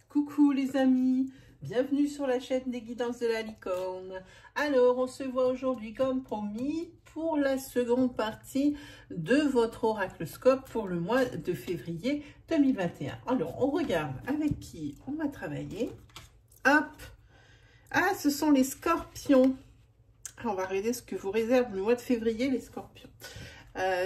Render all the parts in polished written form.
Coucou les amis, bienvenue sur la chaîne des guidances de la licorne. Alors, on se voit aujourd'hui comme promis pour la seconde partie de votre oracloscope pour le mois de février 2021. Alors, on regarde avec qui on va travailler. Hop! Ah, ce sont les scorpions. On va regarder ce que vous réserve le mois de février, les scorpions.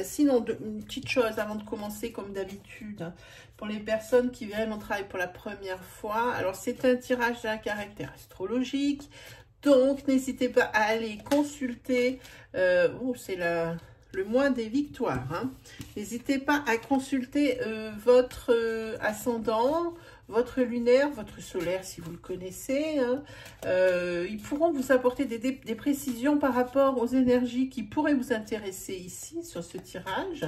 Sinon, une petite chose avant de commencer, comme d'habitude, pour les personnes qui viennent au travail pour la première fois. Alors, c'est un tirage à caractère astrologique. Donc, n'hésitez pas à aller consulter. C'est le mois des victoires. Hein. N'hésitez pas à consulter votre ascendant, votre lunaire, votre solaire, si vous le connaissez. Hein. Ils pourront vous apporter des précisions par rapport aux énergies qui pourraient vous intéresser ici, sur ce tirage.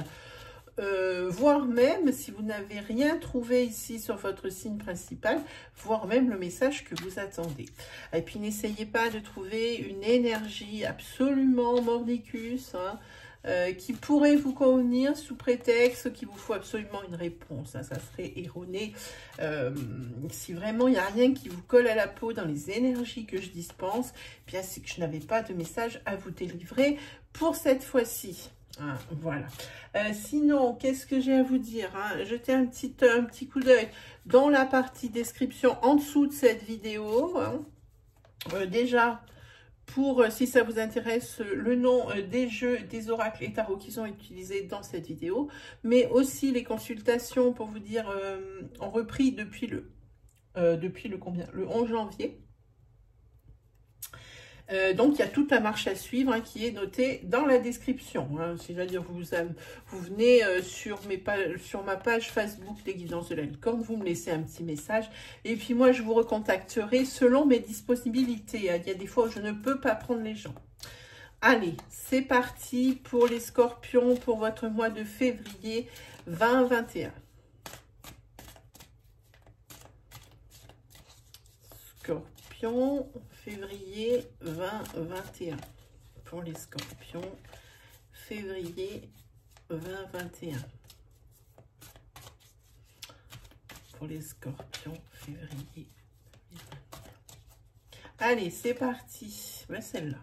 Voire même, si vous n'avez rien trouvé ici sur votre signe principal, voire même le message que vous attendez. Et puis, n'essayez pas de trouver une énergie absolument mordicus, hein, qui pourrait vous convenir sous prétexte qu'il vous faut absolument une réponse. Hein, ça serait erroné. Si vraiment il n'y a rien qui vous colle à la peau dans les énergies que je dispense, eh bien c'est que je n'avais pas de message à vous délivrer pour cette fois-ci. Ah, voilà. Sinon, qu'est-ce que j'ai à vous dire, hein? Jetez un petit coup d'œil dans la partie description en dessous de cette vidéo. Hein. Déjà, pour, si ça vous intéresse, le nom des jeux, des oracles et tarots qui sont utilisés dans cette vidéo, mais aussi les consultations, pour vous dire, ont repris depuis le 11 janvier. Donc, il y a toute la marche à suivre hein, qui est notée dans la description. Hein. C'est-à-dire, vous venez sur ma page Facebook des guidances de la licorne, vous me laissez un petit message. Et puis, moi, je vous recontacterai selon mes disponibilités. Hein. Il y a des fois où je ne peux pas prendre les gens. Allez, c'est parti pour les scorpions pour votre mois de février 2021. Scorpion, février 2021. Pour les scorpions, février 2021. Pour les scorpions, février 2021. Allez, c'est parti. Ben, celle-là.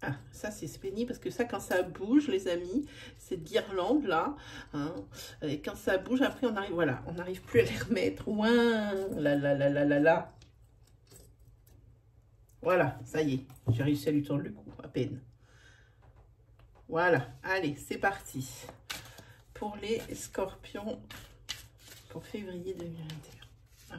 Ah, ça c'est pénible parce que ça quand ça bouge les amis, cette guirlande là, hein, et quand ça bouge après on arrive, voilà, on n'arrive plus à les remettre. Ouin, là. Voilà, ça y est, j'ai réussi à lui tordre le cou, à peine. Voilà, allez, c'est parti. Pour les scorpions, pour février 2021. Ah.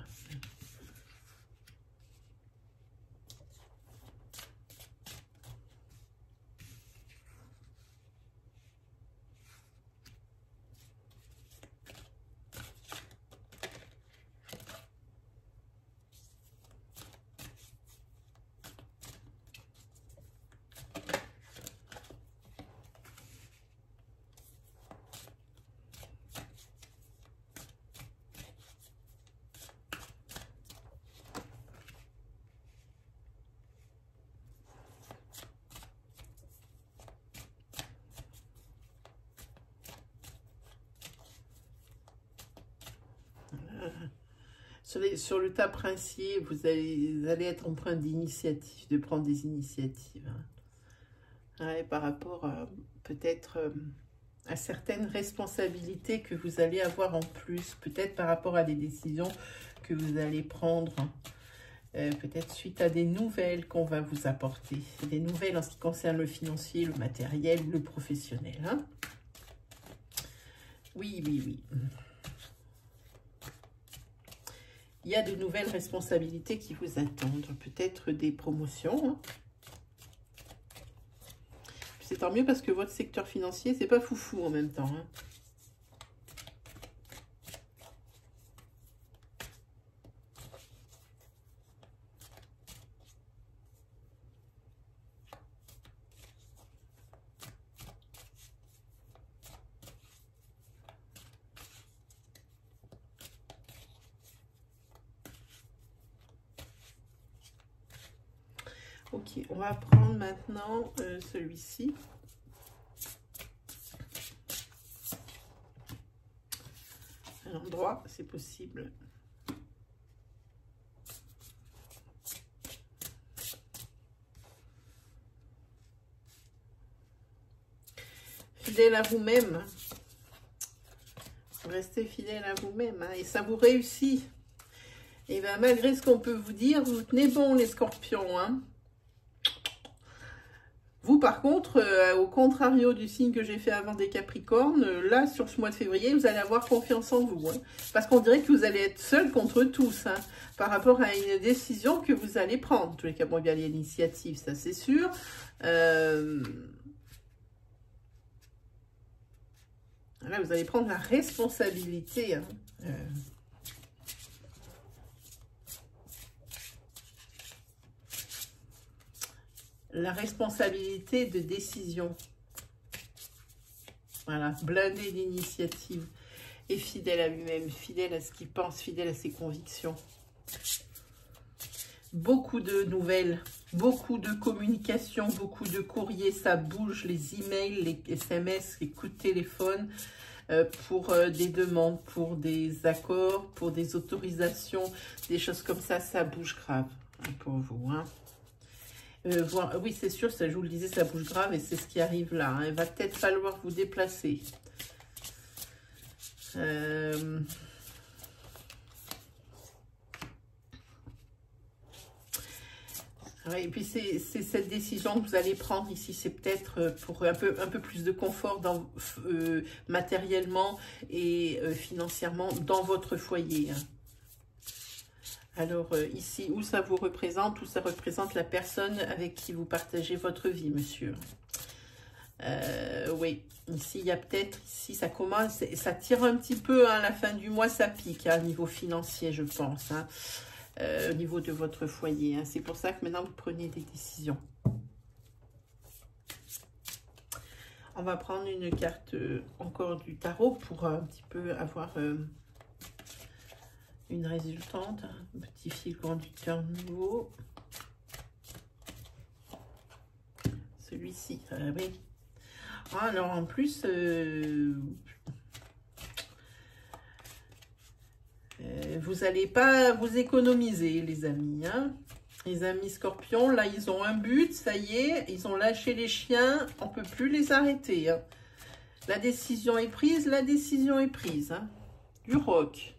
Sur le tas princier, vous allez être empreint d'initiative, de prendre des initiatives. Hein. Ouais, par rapport peut-être à certaines responsabilités que vous allez avoir en plus, peut-être par rapport à des décisions que vous allez prendre, peut-être suite à des nouvelles qu'on va vous apporter, des nouvelles en ce qui concerne le financier, le matériel, le professionnel. Hein. Oui. Il y a de nouvelles responsabilités qui vous attendent, peut-être des promotions. Hein. C'est tant mieux parce que votre secteur financier, c'est pas foufou en même temps. Hein. Ok, on va prendre maintenant celui-ci. un endroit, c'est possible. Fidèle à vous-même. Restez fidèle à vous-même, hein, et ça vous réussit. Et bien, malgré ce qu'on peut vous dire, vous tenez bon, les scorpions. Hein. Vous, par contre, au contrario du signe que j'ai fait avant des capricornes, là, sur ce mois de février, vous allez avoir confiance en vous. Hein, parce qu'on dirait que vous allez être seul contre tous, hein, par rapport à une décision que vous allez prendre. En tous les cas, bon, il y a l'initiative, ça c'est sûr. Là, vous allez prendre la responsabilité. Hein. La responsabilité de décision. Voilà, blindé d'initiative. Et fidèle à lui-même, fidèle à ce qu'il pense, fidèle à ses convictions. Beaucoup de nouvelles, beaucoup de communications, beaucoup de courriers, ça bouge, les emails, les SMS, les coups de téléphone, pour des demandes, pour des accords, pour des autorisations, des choses comme ça, ça bouge grave hein, pour vous. Hein. Oui, c'est sûr, ça, je vous le disais, ça bouge grave et c'est ce qui arrive là. Hein. Il va peut-être falloir vous déplacer. Ouais, et puis c'est cette décision que vous allez prendre ici, c'est peut-être pour un peu plus de confort dans, matériellement et financièrement dans votre foyer. Hein. Alors ici, où ça vous représente, où ça représente la personne avec qui vous partagez votre vie, monsieur. Oui, ici, il y a peut-être, ici, ça commence, ça tire un petit peu, hein, à la fin du mois, ça pique, hein, au niveau financier, je pense, hein. Au niveau de votre foyer. Hein. C'est pour ça que maintenant, vous prenez des décisions. On va prendre une carte encore du tarot pour un petit peu avoir une résultante. Un petit fil conducteur nouveau. Celui-ci, oui. Alors, en plus... vous n'allez pas vous économiser, les amis. Hein. Les amis scorpions, là, ils ont un but, ça y est, ils ont lâché les chiens, on ne peut plus les arrêter. Hein. La décision est prise, la décision est prise. Hein. Du roc.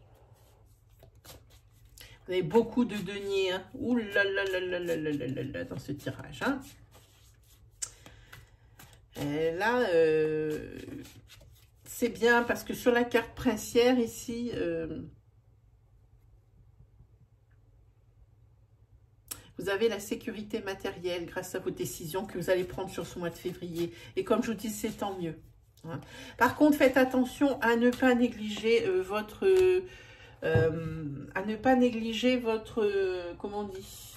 Vous avez beaucoup de deniers. Hein. Ouh là là là là là là là là dans ce tirage. Hein. Et là, c'est bien parce que sur la carte princière, ici... vous avez la sécurité matérielle grâce à vos décisions que vous allez prendre sur ce mois de février. Et comme je vous dis, c'est tant mieux. Hein. Par contre, faites attention à ne pas négliger comment on dit,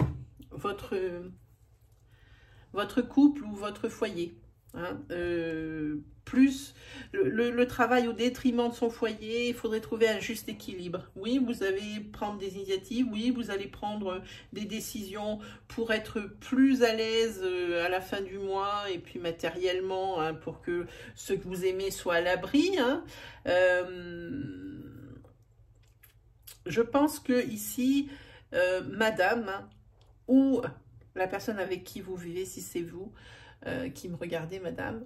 votre couple ou votre foyer. Hein, plus le travail au détriment de son foyer, il faudrait trouver un juste équilibre. Oui, vous allez prendre des initiatives, oui, vous allez prendre des décisions pour être plus à l'aise à la fin du mois et puis matériellement, hein, pour que ceux que vous aimez soient à l'abri. Hein. Je pense que ici, madame, hein, ou la personne avec qui vous vivez, si c'est vous, qui me regardez, madame.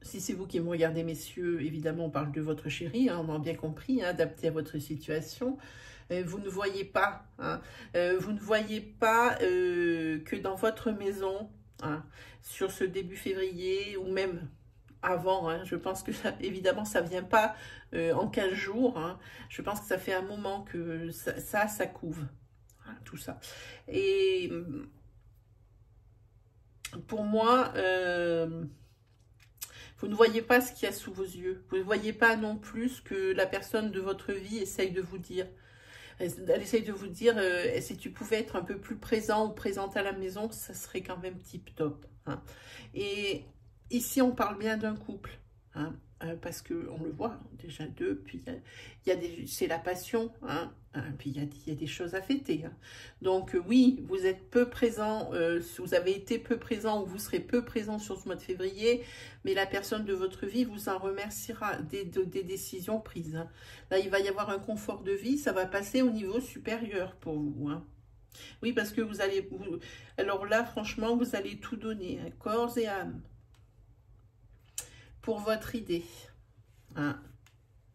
Si c'est vous qui me regardez, messieurs, évidemment, on parle de votre chéri, hein, on a bien compris, hein, adapté à votre situation. Vous ne voyez pas, hein, vous ne voyez pas que dans votre maison, hein, sur ce début février, ou même avant, hein, je pense que, ça, évidemment, ça ne vient pas en 15 jours. Hein, je pense que ça fait un moment que ça couve, hein, tout ça. Et... pour moi, vous ne voyez pas ce qu'il y a sous vos yeux. Vous ne voyez pas non plus ce que la personne de votre vie essaye de vous dire. Elle essaye de vous dire, si tu pouvais être un peu plus présent ou présente à la maison, ça serait quand même tip top. Hein. Et ici, on parle bien d'un couple. Hein. parce qu'on le voit, déjà 2, puis c'est la passion, hein, puis il y a des choses à fêter. Hein. Donc oui, vous êtes peu présent, vous avez été peu présent ou vous serez peu présent sur ce mois de février, mais la personne de votre vie vous en remerciera des décisions prises. Hein. Là, il va y avoir un confort de vie, ça va passer au niveau supérieur pour vous. Hein. Oui, parce que alors là, franchement, vous allez tout donner, hein, corps et âme, pour votre idée. Hein.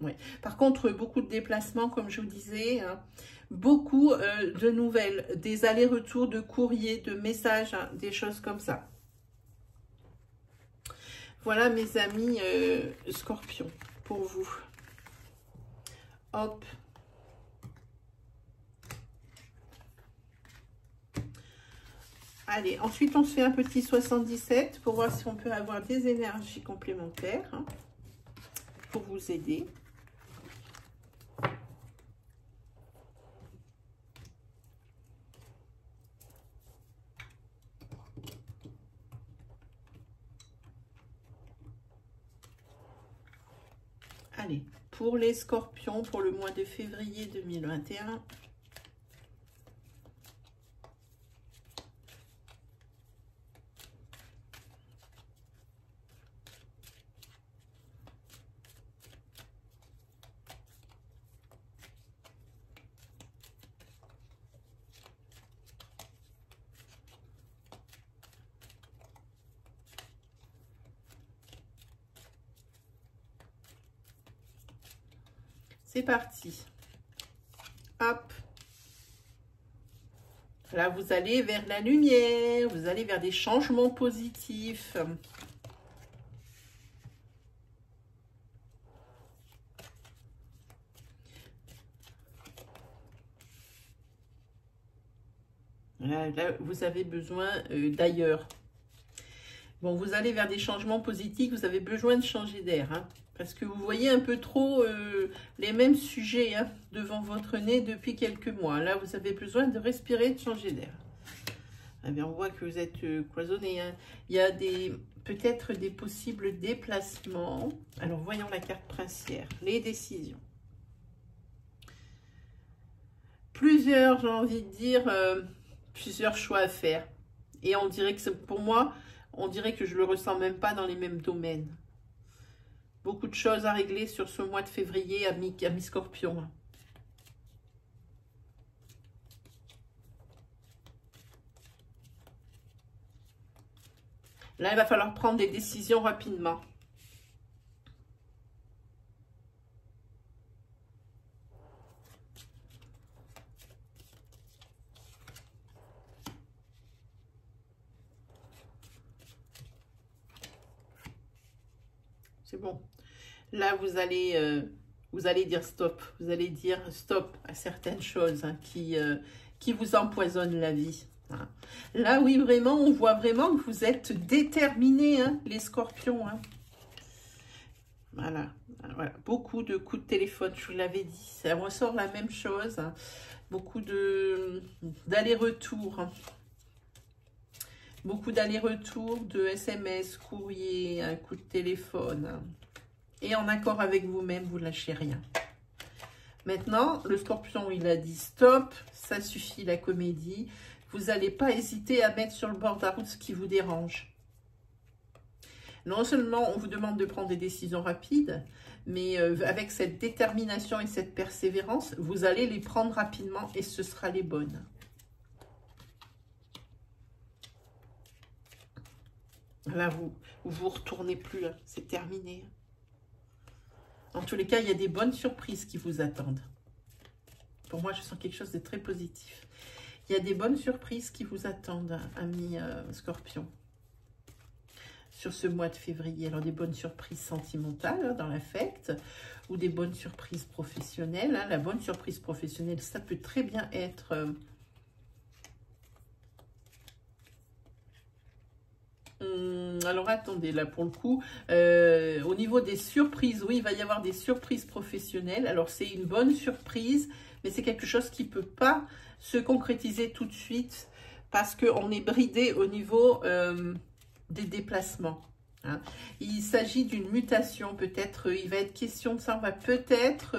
Ouais. Par contre, beaucoup de déplacements, comme je vous disais, hein, beaucoup de nouvelles, des allers-retours de courriers, de messages, hein, des choses comme ça. Voilà, mes amis Scorpion, pour vous. Hop. Allez, ensuite, on se fait un petit 77 pour voir si on peut avoir des énergies complémentaires, hein, pour vous aider. Allez, pour les scorpions, pour le mois de février 2021. C'est parti. Hop. Là, vous allez vers la lumière, vous allez vers des changements positifs. Là, vous avez besoin d'ailleurs. Bon, vous allez vers des changements positifs, vous avez besoin de changer d'air, hein, parce que vous voyez un peu trop les mêmes sujets, hein, devant votre nez depuis quelques mois. Là, vous avez besoin de respirer, de changer d'air. Eh bien, on voit que vous êtes cloisonné. Hein. Il y a peut-être des possibles déplacements. Alors, voyons la carte princière, les décisions. Plusieurs, j'ai envie de dire, plusieurs choix à faire. Et on dirait que pour moi, on dirait que je ne le ressens même pas dans les mêmes domaines. Beaucoup de choses à régler sur ce mois de février à mi-scorpion. Là, il va falloir prendre des décisions rapidement. C'est bon. Là, vous allez dire stop. Vous allez dire stop à certaines choses, hein, qui vous empoisonnent la vie. Hein. Là, oui, vraiment, on voit vraiment que vous êtes déterminés, hein, les scorpions. Hein. Voilà. Voilà. Beaucoup de coups de téléphone, je vous l'avais dit. Ça ressort la même chose. Hein. Beaucoup d'allers-retours. Hein. Beaucoup d'allers-retours, de SMS, courrier, un coup de téléphone. Et en accord avec vous-même, vous ne lâchez rien. Maintenant, le scorpion, il a dit stop, ça suffit la comédie. Vous n'allez pas hésiter à mettre sur le bord de la route ce qui vous dérange. Non seulement on vous demande de prendre des décisions rapides, mais avec cette détermination et cette persévérance, vous allez les prendre rapidement et ce sera les bonnes. Là, vous retournez plus, c'est terminé. En tous les cas, il y a des bonnes surprises qui vous attendent. Pour moi, je sens quelque chose de très positif. Il y a des bonnes surprises qui vous attendent, amis Scorpion, sur ce mois de février. Alors, des bonnes surprises sentimentales, hein, dans l'affect, ou des bonnes surprises professionnelles. Hein. La bonne surprise professionnelle, ça peut très bien être... alors attendez, là pour le coup, au niveau des surprises, oui, il va y avoir des surprises professionnelles. Alors c'est une bonne surprise, mais c'est quelque chose qui ne peut pas se concrétiser tout de suite parce qu'on est bridé au niveau des déplacements. Hein. Il s'agit d'une mutation, peut-être, il va être question de ça, on va peut-être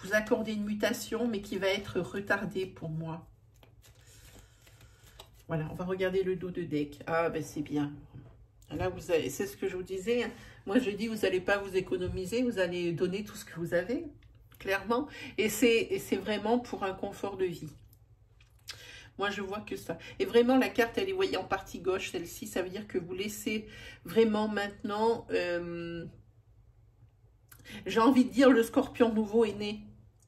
vous accorder une mutation, mais qui va être retardée pour moi. Voilà, on va regarder le dos de deck. Ah, ben c'est bien. Là, vous avez, c'est ce que je vous disais. Hein. Moi, je dis, vous n'allez pas vous économiser, vous allez donner tout ce que vous avez, clairement. Et c'est vraiment pour un confort de vie. Moi, je vois que ça. Et vraiment, la carte, elle est, voyez, en partie gauche, celle-ci. Ça veut dire que vous laissez vraiment maintenant... j'ai envie de dire, le scorpion nouveau est né.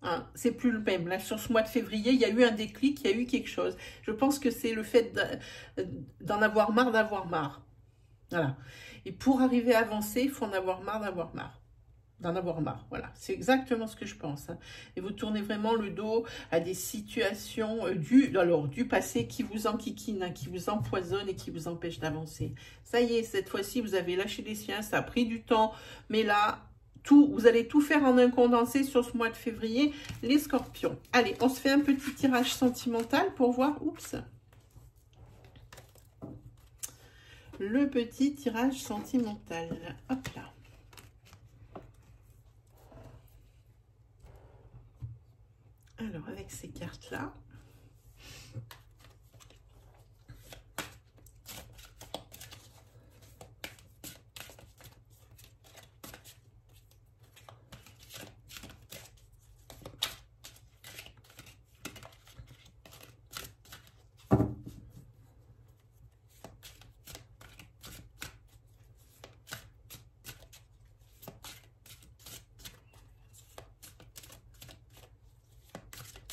Hein, c'est plus le même. Là, sur ce mois de février, il y a eu un déclic, il y a eu quelque chose. Je pense que c'est le fait d'en avoir marre d'avoir marre. Voilà. Et pour arriver à avancer, il faut en avoir marre d'avoir marre. D'en avoir marre, voilà. C'est exactement ce que je pense. Hein. Et vous tournez vraiment le dos à des situations du passé qui vous enquiquinent, hein, qui vous empoisonnent et qui vous empêchent d'avancer. Ça y est, cette fois-ci, vous avez lâché les siens, ça a pris du temps, mais là... vous allez tout faire en un condensé sur ce mois de février, les scorpions. Allez, on se fait un petit tirage sentimental pour voir. Oups. Le petit tirage sentimental. Hop là. Alors, avec ces cartes-là.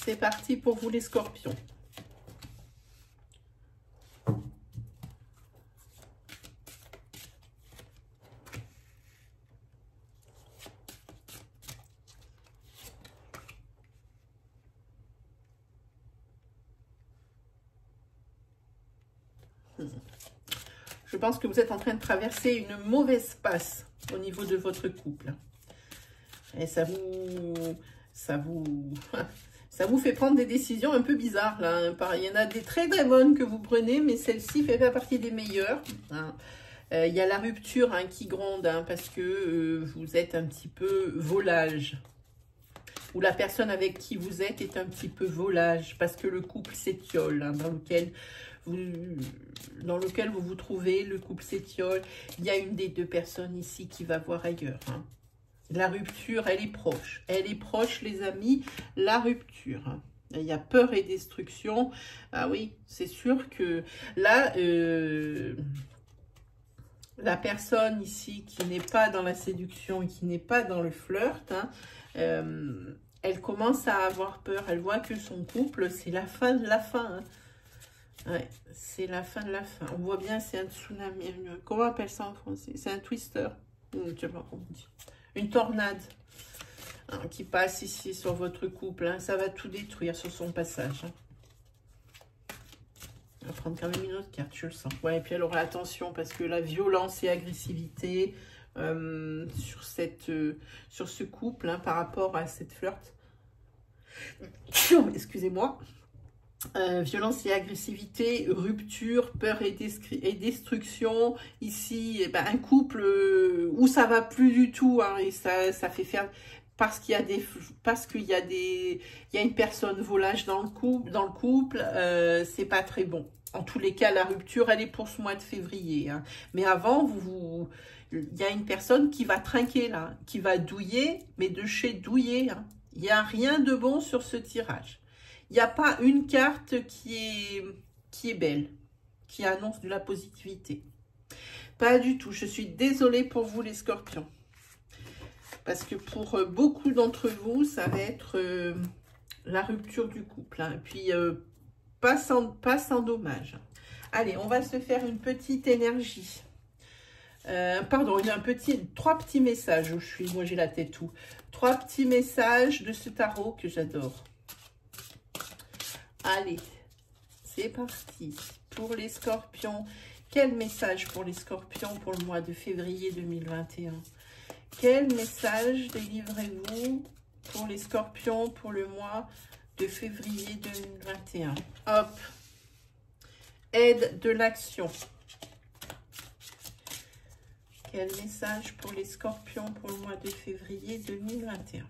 C'est parti pour vous les scorpions. Je pense que vous êtes en train de traverser une mauvaise passe au niveau de votre couple. Et ça vous fait prendre des décisions un peu bizarres, là. Hein. Il y en a des très très bonnes que vous prenez, mais celle-ci fait pas partie des meilleures. Hein. Il y a la rupture hein, qui gronde, hein, parce que vous êtes un petit peu volage. Ou la personne avec qui vous êtes est un petit peu volage, parce que le couple s'étiole, hein, dans lequel vous vous trouvez, le couple s'étiole. Il y a une des deux personnes ici qui va voir ailleurs. Hein. La rupture, elle est proche. Elle est proche, les amis, la rupture. Hein. Il y a peur et destruction. Ah oui, c'est sûr que là, la personne ici qui n'est pas dans la séduction et qui n'est pas dans le flirt, hein, elle commence à avoir peur. Elle voit que son couple, c'est la fin de la fin. Hein. Ouais, c'est la fin de la fin. On voit bien, c'est un tsunami. Comment on appelle ça en français? C'est un twister. Je sais pas comment on dit. Une tornade hein, qui passe ici sur votre couple. Hein. Ça va tout détruire sur son passage. Hein. On va prendre quand même une autre carte, je le sens. Ouais, et puis elle aura attention parce que la violence et agressivité sur ce couple hein, par rapport à cette flirt. Excusez-moi. Violence et agressivité, rupture, peur et destruction. Ici, eh ben, un couple où ça va plus du tout hein, et ça fait faire parce qu'il y a il y a une personne volage dans le couple, c'est pas très bon. En tous les cas, la rupture, elle est pour ce mois de février. Hein. Mais avant, il y a une personne qui va trinquer là, qui va douiller, mais de chez douiller. Hein. Il n'y a rien de bon sur ce tirage. Il n'y a pas une carte qui est belle, qui annonce de la positivité. Pas du tout. Je suis désolée pour vous les scorpions. Parce que pour beaucoup d'entre vous, ça va être la rupture du couple. Hein. Et puis, pas sans dommage. Allez, on va se faire une petite énergie. Pardon, il y a trois petits messages. Moi j'ai la tête où. 3 petits messages de ce tarot que j'adore. Allez, c'est parti pour les scorpions. Quel message pour les scorpions pour le mois de février 2021? Quel message délivrez-vous pour les scorpions pour le mois de février 2021? Hop, aide de l'action. Quel message pour les scorpions pour le mois de février 2021?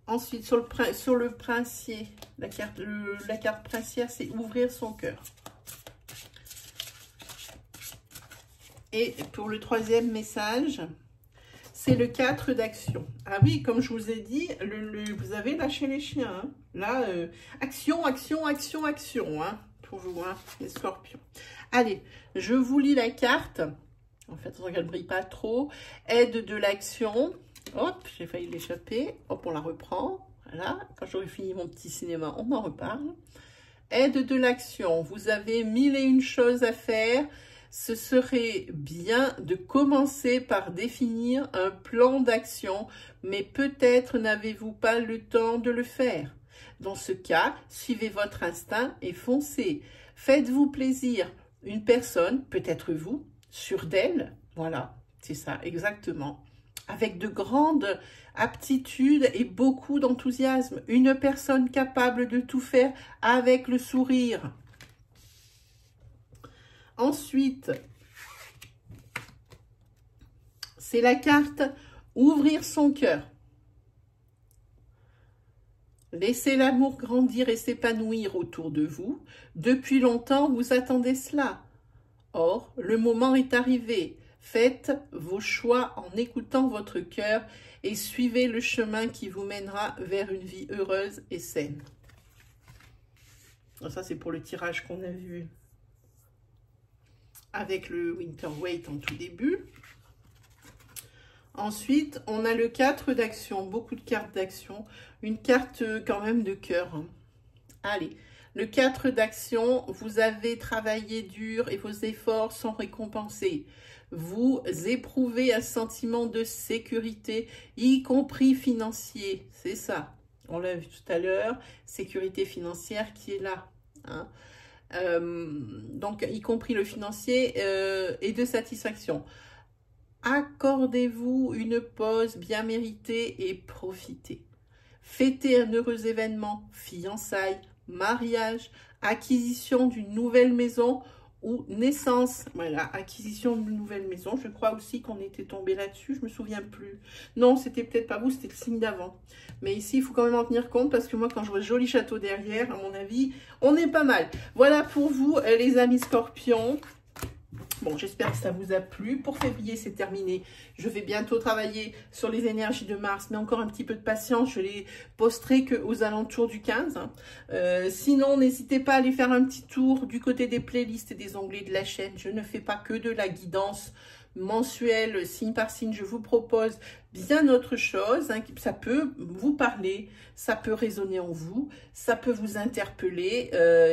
Ensuite, sur le princier, la carte princière, c'est ouvrir son cœur. Et pour le troisième message, c'est le 4 d'action. Ah oui, comme je vous ai dit, vous avez lâché les chiens. Hein. Là, action, action, action, action, hein, pour vous, hein, les scorpions. Allez, je vous lis la carte. En fait, on ne brille pas trop. Aide de l'action. Hop, j'ai failli l'échapper. Hop, on la reprend. Voilà, quand j'aurai fini mon petit cinéma, on en reparle. Aide de l'action. Vous avez 1001 choses à faire. Ce serait bien de commencer par définir un plan d'action, mais peut-être n'avez-vous pas le temps de le faire. Dans ce cas, suivez votre instinct et foncez. Faites-vous plaisir. Une personne, peut-être vous, sûre d'elle, voilà, c'est ça, exactement, avec de grandes aptitudes et beaucoup d'enthousiasme. Une personne capable de tout faire avec le sourire. Ensuite, c'est la carte « Ouvrir son cœur ». Laissez l'amour grandir et s'épanouir autour de vous. Depuis longtemps, vous attendez cela. Or, le moment est arrivé. Faites vos choix en écoutant votre cœur et suivez le chemin qui vous mènera vers une vie heureuse et saine. Ça, c'est pour le tirage qu'on a vu avec le Winter Weight en tout début. Ensuite, on a le 4 d'action, beaucoup de cartes d'action, une carte quand même de cœur. Hein. Allez, le 4 d'action, vous avez travaillé dur et vos efforts sont récompensés. Vous éprouvez un sentiment de sécurité, y compris financier. C'est ça, on l'a vu tout à l'heure, sécurité financière qui est là. Hein. Donc, y compris le financier et de satisfaction. Accordez-vous une pause bien méritée et profitez. Fêtez un heureux événement, fiançailles, mariage, acquisition d'une nouvelle maison ou naissance. Voilà, acquisition d'une nouvelle maison. Je crois aussi qu'on était tombé là-dessus, je me souviens plus. Non, c'était peut-être pas vous, c'était le signe d'avant. Mais ici, il faut quand même en tenir compte parce que moi, quand je vois ce joli château derrière, à mon avis, on est pas mal. Voilà pour vous, les amis scorpions. Bon, j'espère que ça vous a plu. Pour février, c'est terminé. Je vais bientôt travailler sur les énergies de Mars, mais encore un petit peu de patience. Je les posterai qu'aux alentours du 15. Sinon, n'hésitez pas à aller faire un petit tour du côté des playlists et des onglets de la chaîne. Je ne fais pas que de la guidance mensuelle, signe par signe. Je vous propose bien autre chose. Hein. Ça peut vous parler, ça peut résonner en vous, ça peut vous interpeller.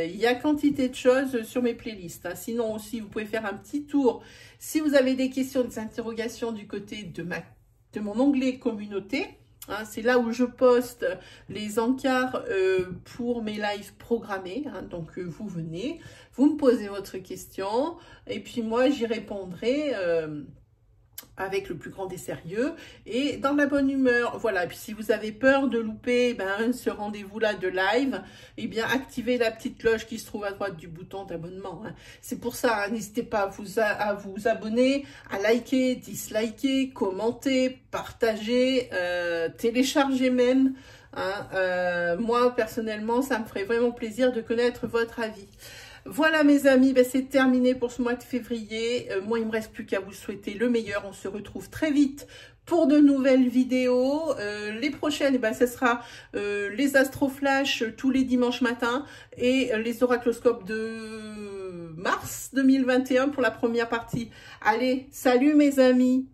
Il y a quantité de choses sur mes playlists. Hein. Sinon aussi, vous pouvez faire un petit tour si vous avez des questions, des interrogations du côté de mon onglet communauté. Hein, c'est là où je poste les encarts pour mes lives programmés. Hein, donc, vous venez, vous me posez votre question et puis moi, j'y répondrai avec le plus grand des sérieux et dans la bonne humeur. Voilà, et puis si vous avez peur de louper ce rendez-vous-là de live, eh bien, activez la petite cloche qui se trouve à droite du bouton d'abonnement. Hein. C'est pour ça, hein, n'hésitez pas à vous abonner, à liker, disliker, commenter, partager, télécharger même. Hein. Moi, personnellement, ça me ferait vraiment plaisir de connaître votre avis. Voilà mes amis, c'est terminé pour ce mois de février. Moi, il ne me reste plus qu'à vous souhaiter le meilleur. On se retrouve très vite pour de nouvelles vidéos. Les prochaines, ce sera les astroflash tous les dimanches matins et les oracloscopes de mars 2021 pour la première partie. Allez, salut mes amis!